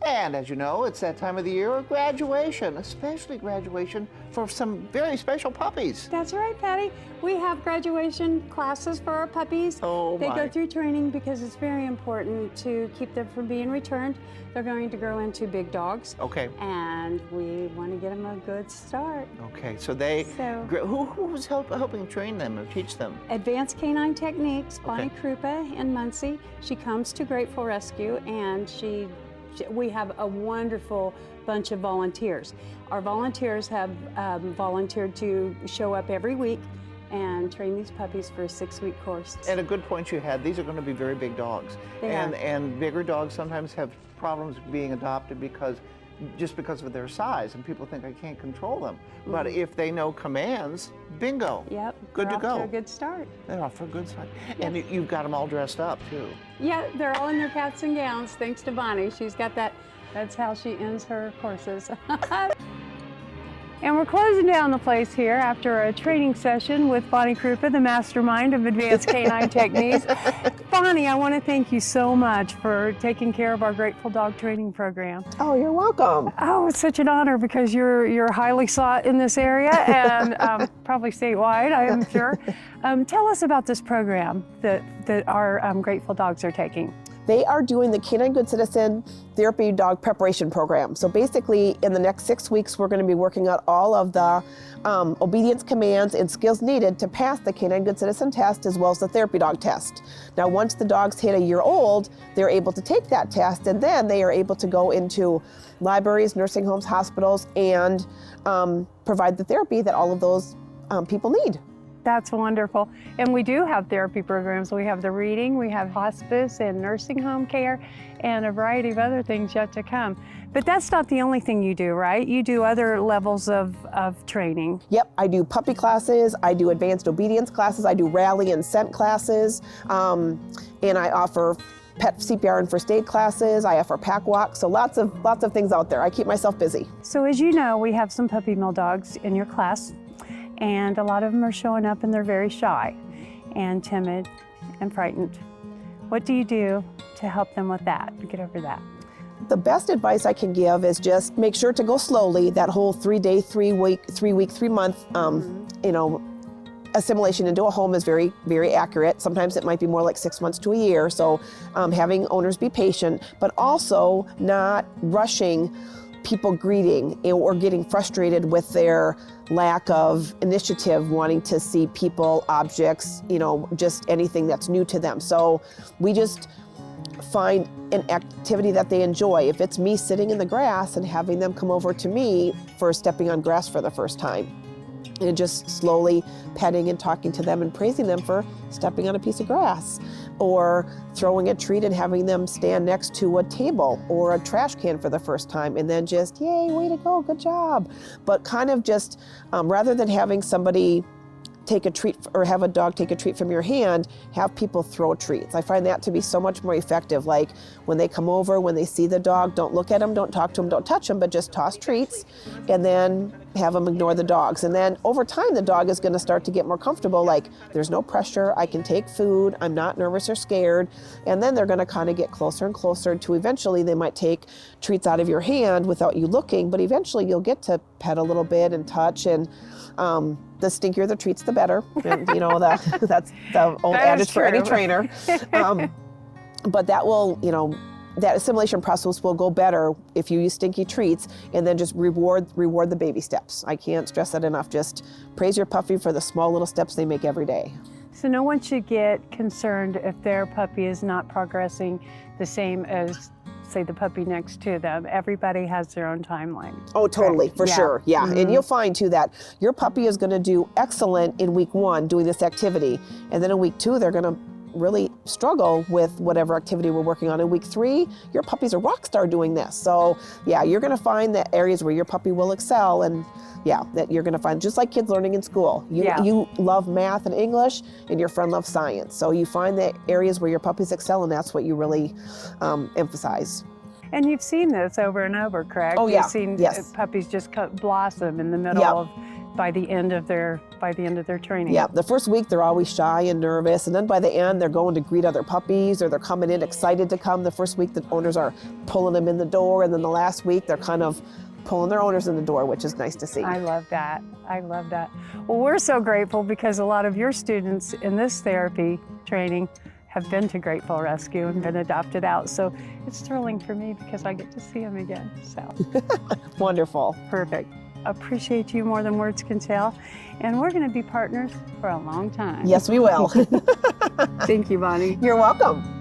And as you know, it's that time of the year of graduation, especially graduation for some very special puppies. That's right, Patty. We have graduation classes for our puppies. Oh, They my. go through training because it's very important to keep them from being returned. They're going to grow into big dogs. Okay. And we want to get them a good start. Okay, so they, So- who's helping train them or teach them? Advanced Canine Techniques, Bonnie Okay. Krupa in Muncie. She comes to Grateful Rescue, and we have a wonderful bunch of volunteers. Our volunteers have volunteered to show up every week and train these puppies for a 6-week course. And a good point you had, these are going to be very big dogs. They are. And bigger dogs sometimes have problems being adopted just because of their size, and people think I can't control them. But if they know commands, bingo. Yep, Good they're to off go. a good start. They're off for a good start. And you've got them all dressed up too. Yeah, they're all in their caps and gowns, thanks to Bonnie. She's got that, that's how she ends her courses. And we're closing down the place here after a training session with Bonnie Krupa, the mastermind of Advanced Canine Techniques. Bonnie, I want to thank you so much for taking care of our Grateful Dog training program. Oh, you're welcome. Oh, it's such an honor because you're highly sought in this area and probably statewide, I am sure. Tell us about this program that our Grateful Dogs are taking. They are doing the Canine Good Citizen Therapy Dog Preparation Program. So basically, in the next 6 weeks, we're going to be working out all of the obedience commands and skills needed to pass the Canine Good Citizen test as well as the therapy dog test. Now, once the dogs hit a year old, they're able to take that test, and then they are able to go into libraries, nursing homes, hospitals, and provide the therapy that all of those people need. That's wonderful. And we do have therapy programs. We have the reading, we have hospice and nursing home care, and a variety of other things yet to come. But that's not the only thing you do, right? You do other levels of training. Yep, I do puppy classes, I do advanced obedience classes, I do rally and scent classes, and I offer pet CPR and first aid classes, I offer pack walks, so lots of things out there. I keep myself busy. So as you know, we have some puppy mill dogs in your class, and a lot of them are showing up and they're very shy and timid and frightened. What do you do to help them with that, to get over that? The best advice I can give is just make sure to go slowly. That whole 3-day, 3-week, 3-month, assimilation into a home is very, very accurate. Sometimes it might be more like 6 months to a year. So having owners be patient, but also not rushing people greeting or getting frustrated with their lack of initiative, wanting to see people, objects, just anything that's new to them. So we just find an activity that they enjoy. If it's me sitting in the grass and having them come over to me for stepping on grass for the first time, and just slowly petting and talking to them and praising them for stepping on a piece of grass, or throwing a treat and having them stand next to a table or a trash can for the first time, and then just, yay, way to go, good job. But kind of just, rather than having somebody take a treat or have a dog take a treat from your hand, have people throw treats. I find that to be so much more effective. Like when they come over, when they see the dog, don't look at them, don't talk to them, don't touch them, but just toss treats and then have them ignore the dogs. And then over time, the dog is going to start to get more comfortable. Like there's no pressure, I can take food, I'm not nervous or scared. And then they're going to kind of get closer and closer to eventually they might take treats out of your hand without you looking, but eventually you'll get to pet a little bit and touch, and the stinkier the treats, the better. And, that's the old adage for any trainer. But that will, that assimilation process will go better if you use stinky treats and then just reward the baby steps. I can't stress that enough. Just praise your puppy for the small little steps they make every day. So no one should get concerned if their puppy is not progressing the same as, say, the puppy next to them. Everybody has their own timeline. Oh, totally, Correct. for Yeah. sure, yeah. Mhm. And you'll find too that your puppy is gonna do excellent in week 1 doing this activity. And then in week 2, they're gonna really struggle with whatever activity we're working on. In week 3, your puppy's a rock star doing this. So yeah, you're gonna find that areas where your puppy will excel, and yeah, that you're gonna find, just like kids learning in school. You love math and English, and your friend loves science. So you find the areas where your puppies excel, and that's what you really emphasize. And you've seen this over and over, correct? Oh, yeah. You've seen Yes. puppies just blossom in the middle Yep. of by the end of their training. Yeah, the first week they're always shy and nervous, and then by the end they're going to greet other puppies, or they're coming in excited to come. The first week the owners are pulling them in the door, and then the last week they're kind of pulling their owners in the door, which is nice to see. I love that. I love that. Well, we're so grateful because a lot of your students in this therapy training have been to Grateful Rescue and been adopted out. So it's thrilling for me because I get to see them again. So Wonderful. perfect. Appreciate you more than words can tell. And we're going to be partners for a long time. Yes, we will. Thank you, Bonnie. You're welcome.